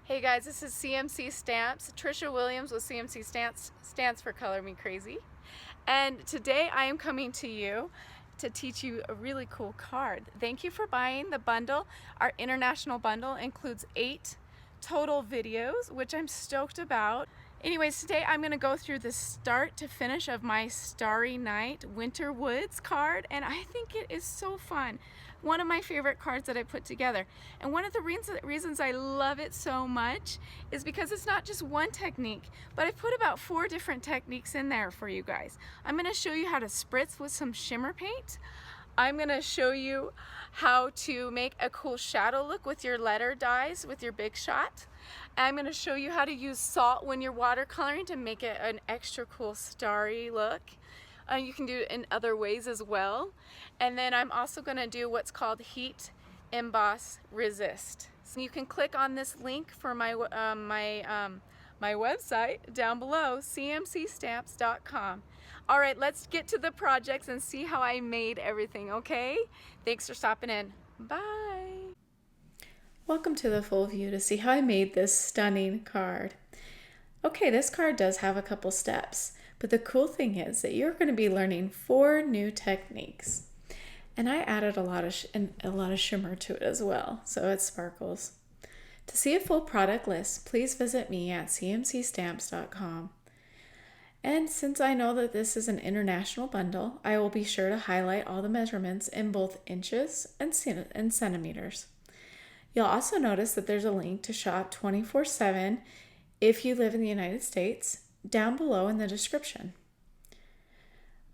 Hey guys, this is CMC Stamps. Trisha Williams with CMC Stamps stands for Color Me Crazy. And today I am coming to you to teach you a really cool card. Thank you for buying the bundle. Our international bundle includes 8 total videos, which I'm stoked about. Anyways, today I'm going to go through the start to finish of my Starry Night Winter Woods card, and I think it is so fun. One of my favorite cards that I put together. And one of the reasons I love it so much is because it's not just one technique, but I put about 4 different techniques in there for you guys. I'm going to show you how to spritz with some shimmer paint. I'm going to show you how to make a cool shadow look with your letter dies with your Big Shot. I'm going to show you how to use salt when you're watercoloring to make it an extra cool starry look. You can do it in other ways as well. And then I'm also going to do what's called Heat, Emboss, Resist. So you can click on this link for my website down below, cmcstamps.com. All right, let's get to the projects and see how I made everything, okay? Thanks for stopping in. Bye. Welcome to the full view to see how I made this stunning card. Okay, this card does have a couple steps, but the cool thing is that you're going to be learning 4 new techniques. And I added a lot of shimmer to it as well, so it sparkles. To see a full product list, please visit me at cmcstamps.com. And since I know that this is an international bundle, I will be sure to highlight all the measurements in both inches and centimeters. You'll also notice that there's a link to shop 24/7 if you live in the United States down below in the description.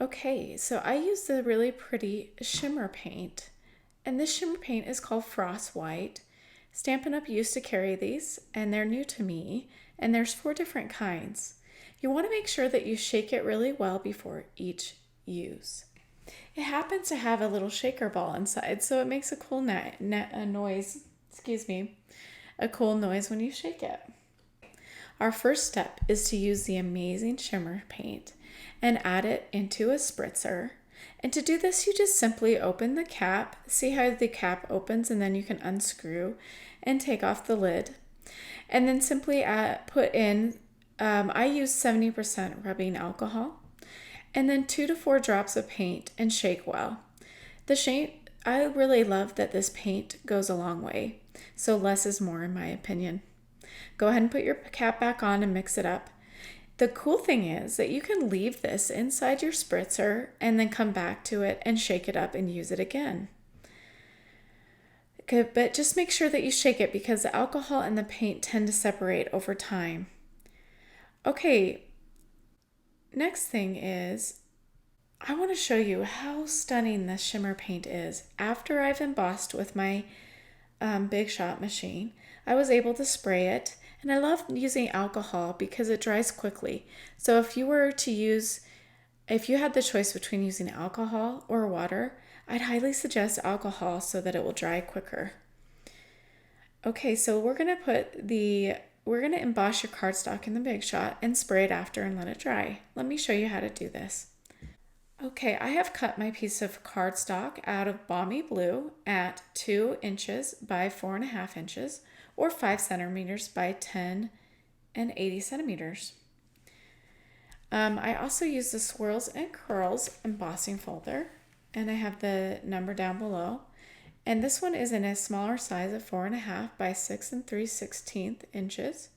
Okay, so I used the really pretty shimmer paint, and this shimmer paint is called Frost White. Stampin' Up! Used to carry these, and they're new to me, and there's 4 different kinds. You want to make sure that you shake it really well before each use. It happens to have a little shaker ball inside, so it makes a cool noise, a cool noise when you shake it. Our first step is to use the amazing shimmer paint and add it into a spritzer. And to do this, you just simply open the cap. See how the cap opens, and then you can unscrew and take off the lid. And then simply put in, I use 70% rubbing alcohol, and then 2 to 4 drops of paint and shake well. I really love that this paint goes a long way, so less is more in my opinion. Go ahead and put your cap back on and mix it up. The cool thing is that you can leave this inside your spritzer and then come back to it and shake it up and use it again. Okay, but just make sure that you shake it because the alcohol and the paint tend to separate over time. Okay, next thing is I want to show you how stunning this shimmer paint is. After I've embossed with my Big Shot machine, I was able to spray it, and I love using alcohol because it dries quickly. So if you had the choice between using alcohol or water, I'd highly suggest alcohol so that it will dry quicker. Okay, so we're going to emboss your cardstock in the Big Shot and spray it after and let it dry. Let me show you how to do this. Okay, I have cut my piece of cardstock out of Balmy Blue at 2 inches by 4.5 inches or 5 centimeters by 10 and 80 centimeters. I also use the Swirls and Curls embossing folder, and I have the number down below. And this one is in a smaller size of 4.5 by 6 3/16 inches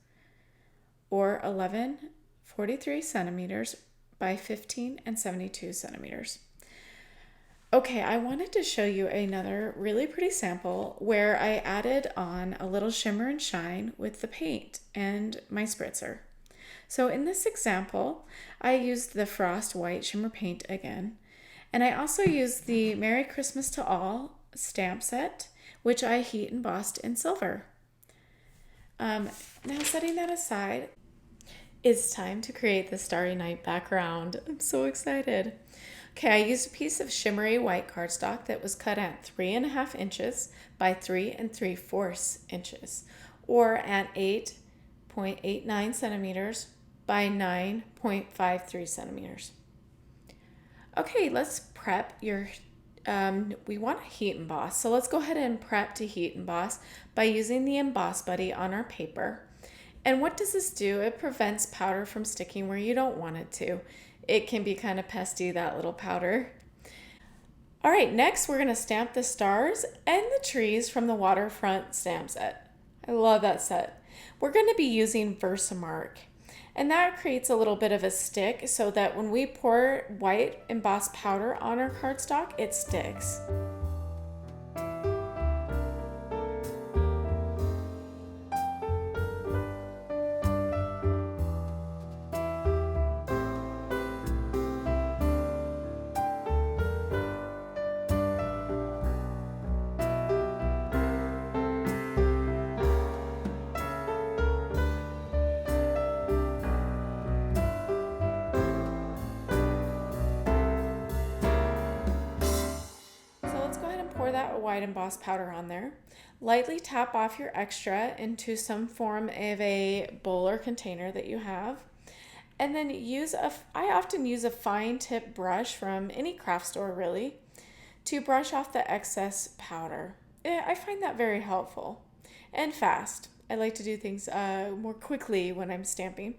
or 11.43 centimeters by 15 and 72 centimeters. Okay, I wanted to show you another really pretty sample where I added on a little shimmer and shine with the paint and my spritzer. So in this example, I used the Frost White shimmer paint again, and I also used the Merry Christmas to All stamp set, which I heat embossed in silver. Now setting that aside, it's time to create the Starry Night background. I'm so excited. Okay, I used a piece of shimmery white cardstock that was cut at 3.5 inches by 3 3/4 inches, or at 8.89 centimeters by 9.53 centimeters. Okay, let's prep your we want to heat emboss. So let's go ahead and prep to heat emboss by using the Emboss Buddy on our paper. And what does this do? It prevents powder from sticking where you don't want it to. It can be kind of pesky, that little powder. All right, next we're going to stamp the stars and the trees from the waterfront stamp set. I love that set. We're going to be using Versamark. And that creates a little bit of a stick so that when we pour white embossed powder on our cardstock, it sticks. So let's go ahead and pour that white embossed powder on there. Lightly tap off your extra into some form of a bowl or container that you have. And then I often use a fine tip brush from any craft store really to brush off the excess powder. I find that very helpful and fast. I like to do things more quickly when I'm stamping.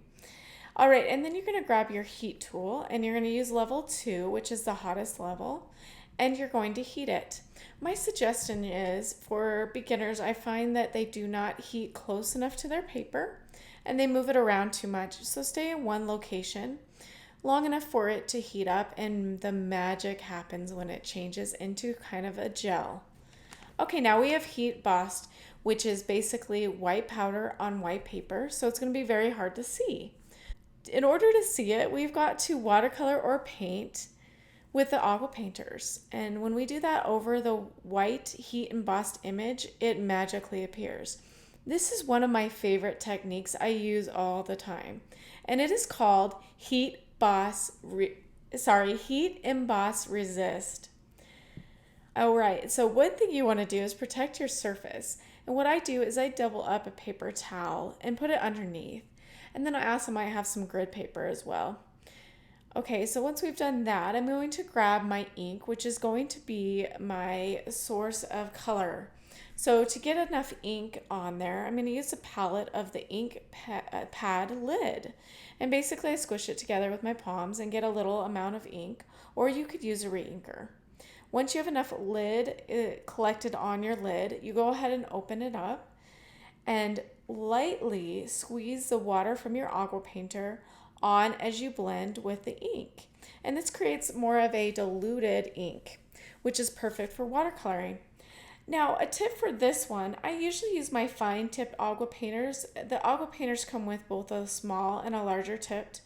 All right, and then you're going to grab your heat tool and you're going to use level 2, which is the hottest level, and you're going to heat it. My suggestion is for beginners, I find that they do not heat close enough to their paper and they move it around too much. So stay in one location long enough for it to heat up, and the magic happens when it changes into kind of a gel. Okay, now we have heat embossed, which is basically white powder on white paper, so it's going to be very hard to see. In order to see it, we've got to watercolor or paint with the aqua painters. And when we do that over the white heat embossed image, it magically appears. This is one of my favorite techniques I use all the time. And it is called heat emboss resist. All right, so one thing you want to do is protect your surface. And what I do is I double up a paper towel and put it underneath. And then I also might have some grid paper as well. Okay, so once we've done that, I'm going to grab my ink, which is going to be my source of color. So to get enough ink on there, I'm going to use a palette of the ink pad lid. And basically I squish it together with my palms and get a little amount of ink, or you could use a re-inker. Once you have enough lid collected on your lid, you go ahead and open it up and lightly squeeze the water from your aqua painter on as you blend with the ink. And this creates more of a diluted ink, which is perfect for watercoloring. Now, a tip for this one, I usually use my fine tipped aqua painters. The aqua painters come with both a small and a larger tipped.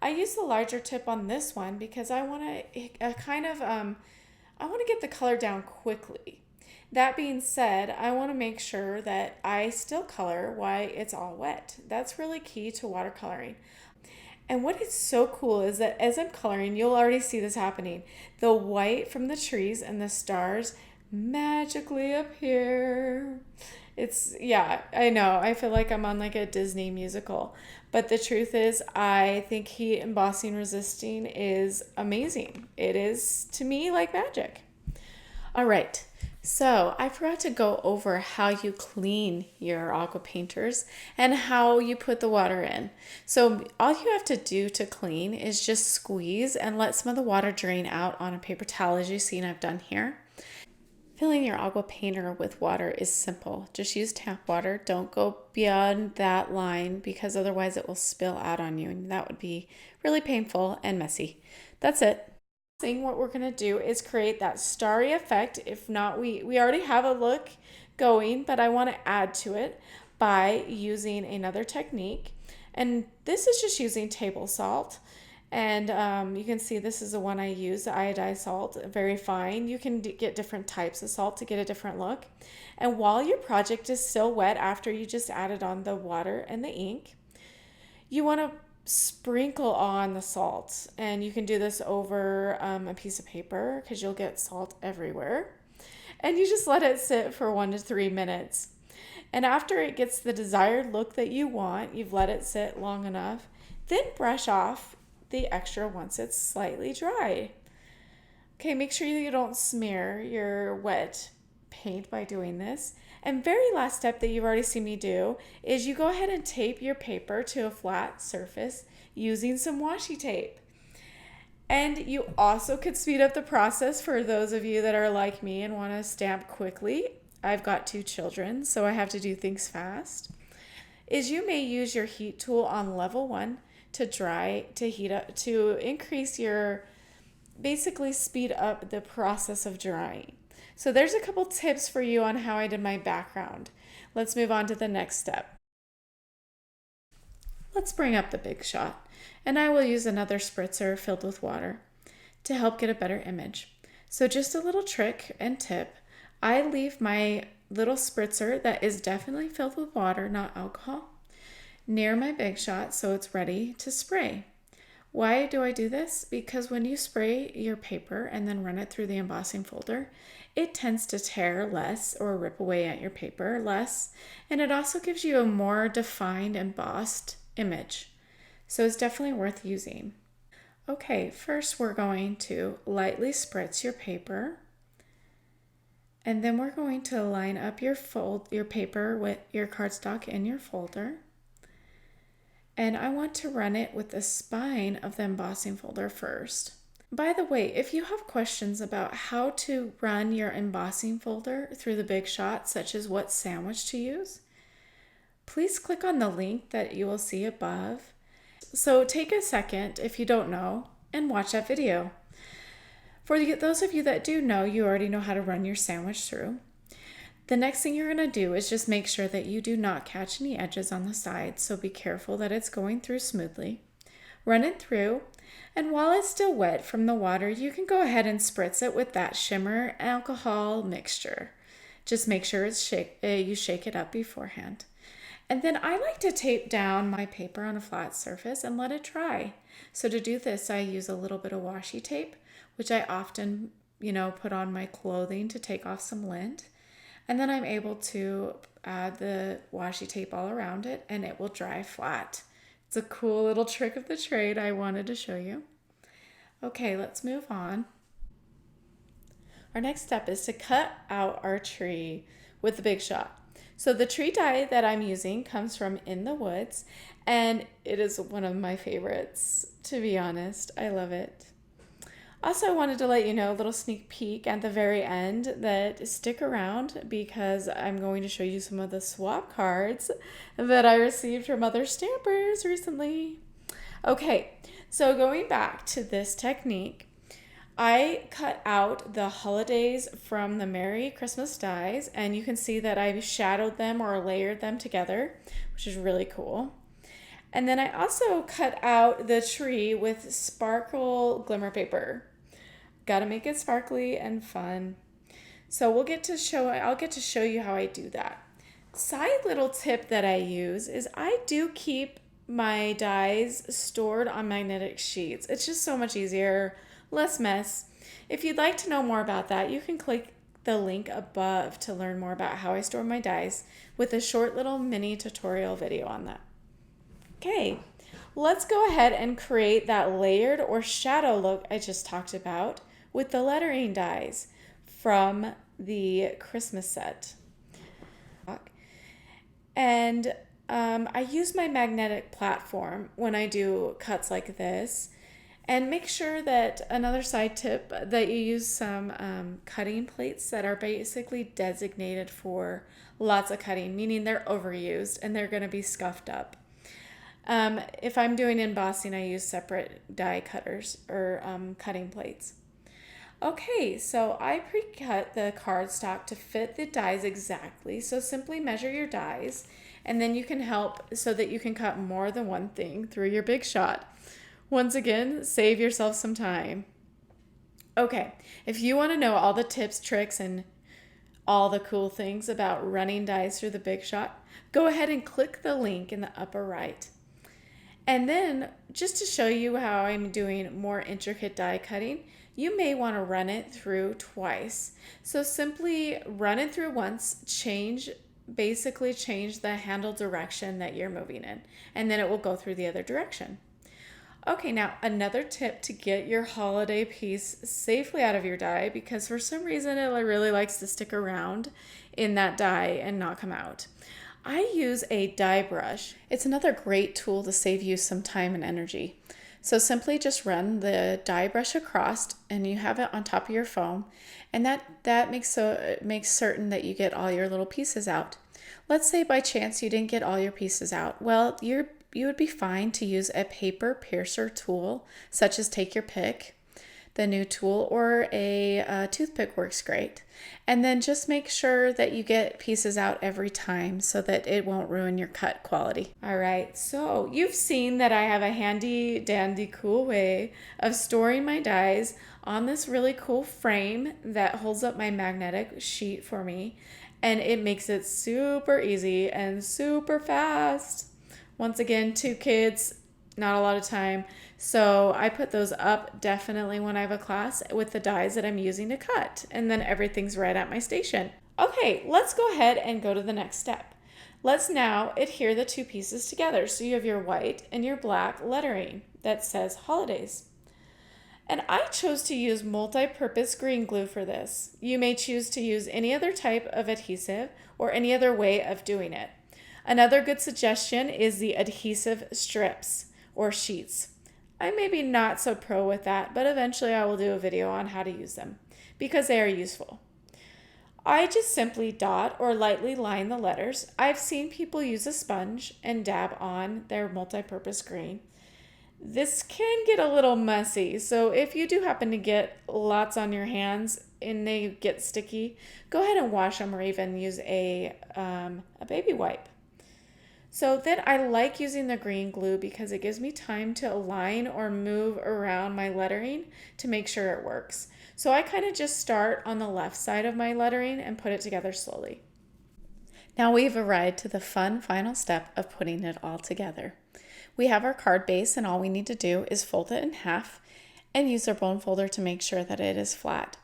I use the larger tip on this one because I want to get the color down quickly. That being said, I want to make sure that I still color while it's all wet. That's really key to watercoloring. And what is so cool is that as I'm coloring, you'll already see this happening. The white from the trees and the stars magically appear. Yeah, I know. I feel like I'm on like a Disney musical. But the truth is, I think heat embossing resisting is amazing. It is, to me, like magic. All right. So I forgot to go over how you clean your aqua painters and how you put the water in. So all you have to do to clean is just squeeze and let some of the water drain out on a paper towel, as you've seen I've done here. Filling your aqua painter with water is simple. Just use tap water. Don't go beyond that line because otherwise it will spill out on you and that would be really painful and messy. That's it. What we're going to do is create that starry effect. If not, we already have a look going, but I want to add to it by using another technique. And this is just using table salt. And you can see this is the one I use, the iodized salt, very fine. You can get different types of salt to get a different look. And while your project is still wet after you just added on the water and the ink, you want to sprinkle on the salt, and you can do this over a piece of paper because you'll get salt everywhere, and you just let it sit for 1 to 3 minutes. And after it gets the desired look that you want, you've let it sit long enough, then brush off the extra once it's slightly dry. Okay, make sure you don't smear your wet paint by doing this. And very last step that you've already seen me do is you go ahead and tape your paper to a flat surface using some washi tape. And you also could speed up the process for those of you that are like me and want to stamp quickly. I've got 2 children, so I have to do things fast. Is you may use your heat tool on level 1 to heat up to increase your basically speed up the process of drying. So there's a couple tips for you on how I did my background. Let's move on to the next step. Let's bring up the big shot, and I will use another spritzer filled with water to help get a better image. So just a little trick and tip, I leave my little spritzer that is definitely filled with water, not alcohol, near my big shot so it's ready to spray. Why do I do this? Because when you spray your paper and then run it through the embossing folder, it tends to tear less or rip away at your paper less, and it also gives you a more defined embossed image. So it's definitely worth using. Okay, first we're going to lightly spritz your paper, and then we're going to line up your paper with your cardstock in your folder. And I want to run it with the spine of the embossing folder first. By the way, if you have questions about how to run your embossing folder through the big shot, such as what sandwich to use, please click on the link that you will see above. So take a second if you don't know and watch that video. For those of you that do know, you already know how to run your sandwich through. The next thing you're going to do is just make sure that you do not catch any edges on the sides, so be careful that it's going through smoothly. Run it through, and while it's still wet from the water, you can go ahead and spritz it with that shimmer alcohol mixture. Just make sure you shake it up beforehand. And then I like to tape down my paper on a flat surface and let it dry. So to do this, I use a little bit of washi tape, which I often, put on my clothing to take off some lint. And then I'm able to add the washi tape all around it and it will dry flat. It's a cool little trick of the trade I wanted to show you. Okay, let's move on. Our next step is to cut out our tree with the big shot. So the tree die that I'm using comes from In the Woods, and it is one of my favorites, to be honest. I love it. Also, I wanted to let you know a little sneak peek at the very end that stick around because I'm going to show you some of the swap cards that I received from other stampers recently. Okay, so going back to this technique, I cut out the holidays from the Merry Christmas dies, and you can see that I've shadowed them or layered them together, which is really cool. And then I also cut out the tree with sparkle glimmer paper. Gotta make it sparkly and fun. So I'll get to show you how I do that. Side little tip that I use is I do keep my dies stored on magnetic sheets. It's just so much easier, less mess. If you'd like to know more about that, you can click the link above to learn more about how I store my dies with a short little mini tutorial video on that. Okay, let's go ahead and create that layered or shadow look I just talked about with the lettering dies from the Christmas set. And I use my magnetic platform when I do cuts like this. And make sure that another side tip that you use some cutting plates that are basically designated for lots of cutting, meaning they're overused and they're going to be scuffed up. If I'm doing embossing, I use separate die cutters or cutting plates. Okay, so I pre-cut the cardstock to fit the dies exactly. So simply measure your dies, and then you can help so that you can cut more than one thing through your big shot. Once again, save yourself some time. Okay, if you want to know all the tips, tricks, and all the cool things about running dies through the big shot, go ahead and click the link in the upper right. And then, just to show you how I'm doing more intricate die cutting, you may want to run it through twice. So simply run it through once, basically change the handle direction that you're moving in, and then it will go through the other direction. Okay, now another tip to get your holiday piece safely out of your die, because for some reason it really likes to stick around in that die and not come out. I use a die brush. It's another great tool to save you some time and energy. So simply just run the die brush across and you have it on top of your foam, and that makes certain that you get all your little pieces out. Let's say by chance you didn't get all your pieces out. Well, you would be fine to use a paper piercer tool, such as Take Your Pick, the new tool, or a toothpick works great. And then just make sure that you get pieces out every time so that it won't ruin your cut quality. All right, so you've seen that I have a handy dandy cool way of storing my dies on this really cool frame that holds up my magnetic sheet for me, and it makes it super easy and super fast. Once again, 2 kids, not a lot of time. So I put those up definitely when I have a class with the dies that I'm using to cut. And then everything's right at my station. Okay, let's go ahead and go to the next step. Let's now adhere the 2 pieces together. So you have your white and your black lettering that says holidays. And I chose to use multi-purpose green glue for this. You may choose to use any other type of adhesive or any other way of doing it. Another good suggestion is the adhesive strips or sheets. I may be not so pro with that, but eventually I will do a video on how to use them because they are useful. I just simply dot or lightly line the letters. I've seen people use a sponge and dab on their multi-purpose green. This can get a little messy, so if you do happen to get lots on your hands and they get sticky, go ahead and wash them or even use a baby wipe. So then I like using the green glue because it gives me time to align or move around my lettering to make sure it works. So I kind of just start on the left side of my lettering and put it together slowly. Now we've arrived to the fun final step of putting it all together. We have our card base, and all we need to do is fold it in half and use our bone folder to make sure that it is flat.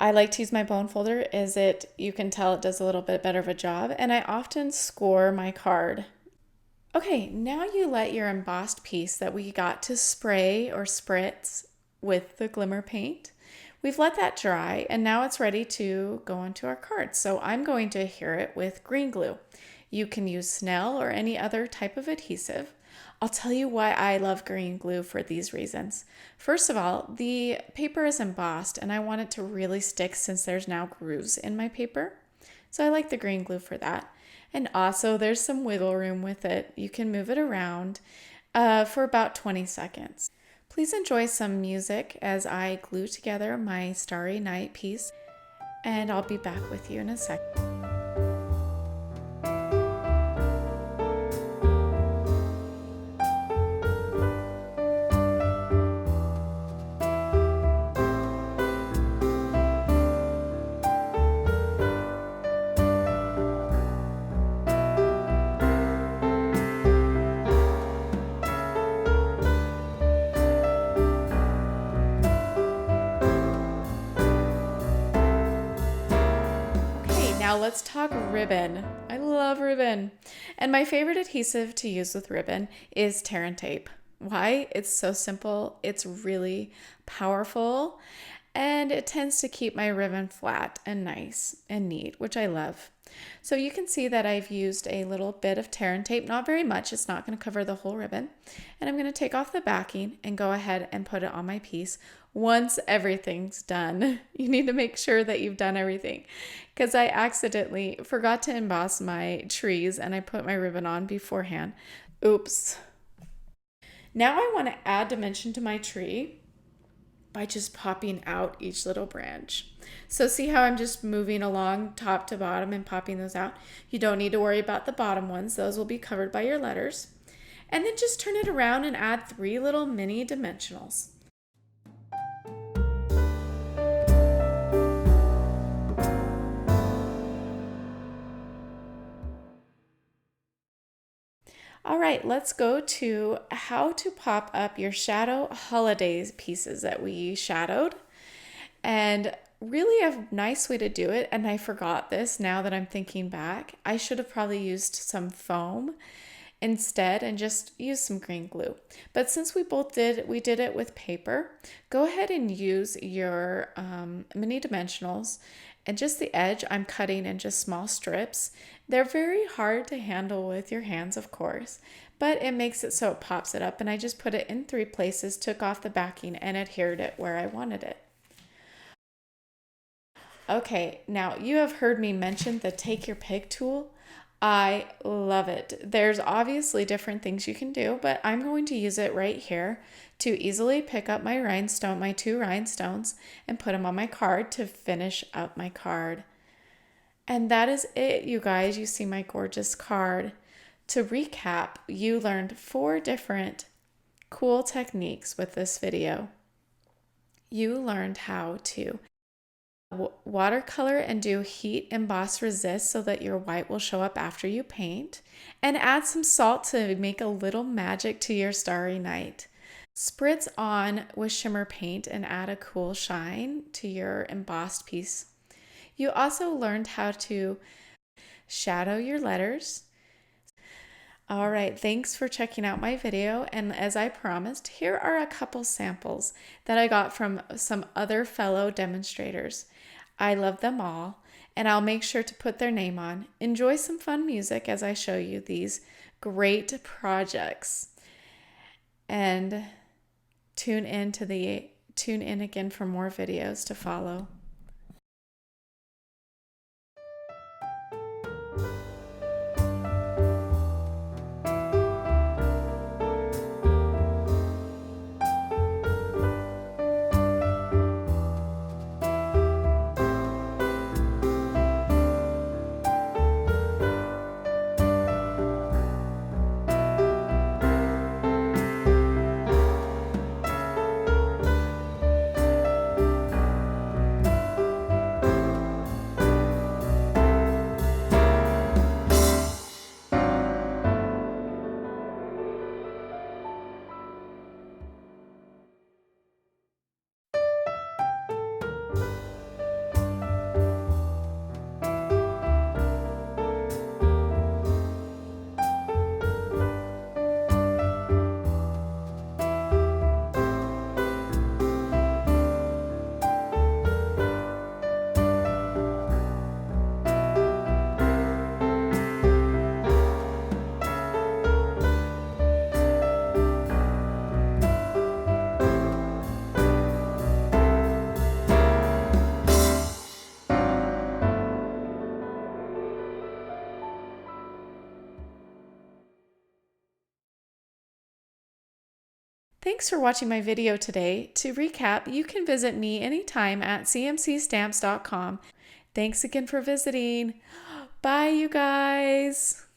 I like to use my bone folder as you can tell it does a little bit better of a job, and I often score my card. Okay, now you let your embossed piece that we got to spray or spritz with the glimmer paint. We've let that dry, and now it's ready to go onto our card. So I'm going to adhere it with green glue. You can use Snell or any other type of adhesive. I'll tell you why I love green glue for these reasons. First of all, the paper is embossed and I want it to really stick since there's now grooves in my paper. So I like the green glue for that. And also there's some wiggle room with it. You can move it around for about 20 seconds. Please enjoy some music as I glue together my Starry Night piece, and I'll be back with you in a second. Now let's talk ribbon. I love ribbon. And my favorite adhesive to use with ribbon is tear and tape. Why? It's so simple. It's really powerful. And it tends to keep my ribbon flat and nice and neat, which I love. So you can see that I've used a little bit of tear and tape, not very much. It's not going to cover the whole ribbon. And I'm going to take off the backing and go ahead and put it on my piece. Once everything's done, you need to make sure that you've done everything, because I accidentally forgot to emboss my trees and I put my ribbon on beforehand. Oops. Now I want to add dimension to my tree by just popping out each little branch. So see how I'm just moving along top to bottom and popping those out? You don't need to worry about the bottom ones. Those will be covered by your letters. And then just turn it around and add 3 little mini dimensionals. All right, let's go to how to pop up your shadow holidays pieces that we shadowed. And really a nice way to do it, and I forgot this now that I'm thinking back. I should have probably used some foam instead and just use some green glue. But since we did it with paper, go ahead and use your mini dimensionals, and just the edge I'm cutting in just small strips. They're very hard to handle with your hands, of course, but it makes it so it pops it up, and I just put it in 3 places, took off the backing, and adhered it where I wanted it. Okay, now you have heard me mention the Take Your Pick tool. I love it. There's obviously different things you can do, but I'm going to use it right here to easily pick up my 2 rhinestones, and put them on my card to finish up my card. And that is it, you guys. You see my gorgeous card. To recap, you learned 4 different cool techniques with this video. You learned how to watercolor and do heat, emboss, resist so that your white will show up after you paint, and add some salt to make a little magic to your starry night. Spritz on with shimmer paint and add a cool shine to your embossed piece. You also learned how to shadow your letters. All right, thanks for checking out my video, and as I promised, here are a couple samples that I got from some other fellow demonstrators. I love them all, and I'll make sure to put their name on. Enjoy some fun music as I show you these great projects, and tune in again for more videos to follow. Thanks for watching my video today. To recap, you can visit me anytime at cmcstamps.com. Thanks again for visiting. Bye, you guys.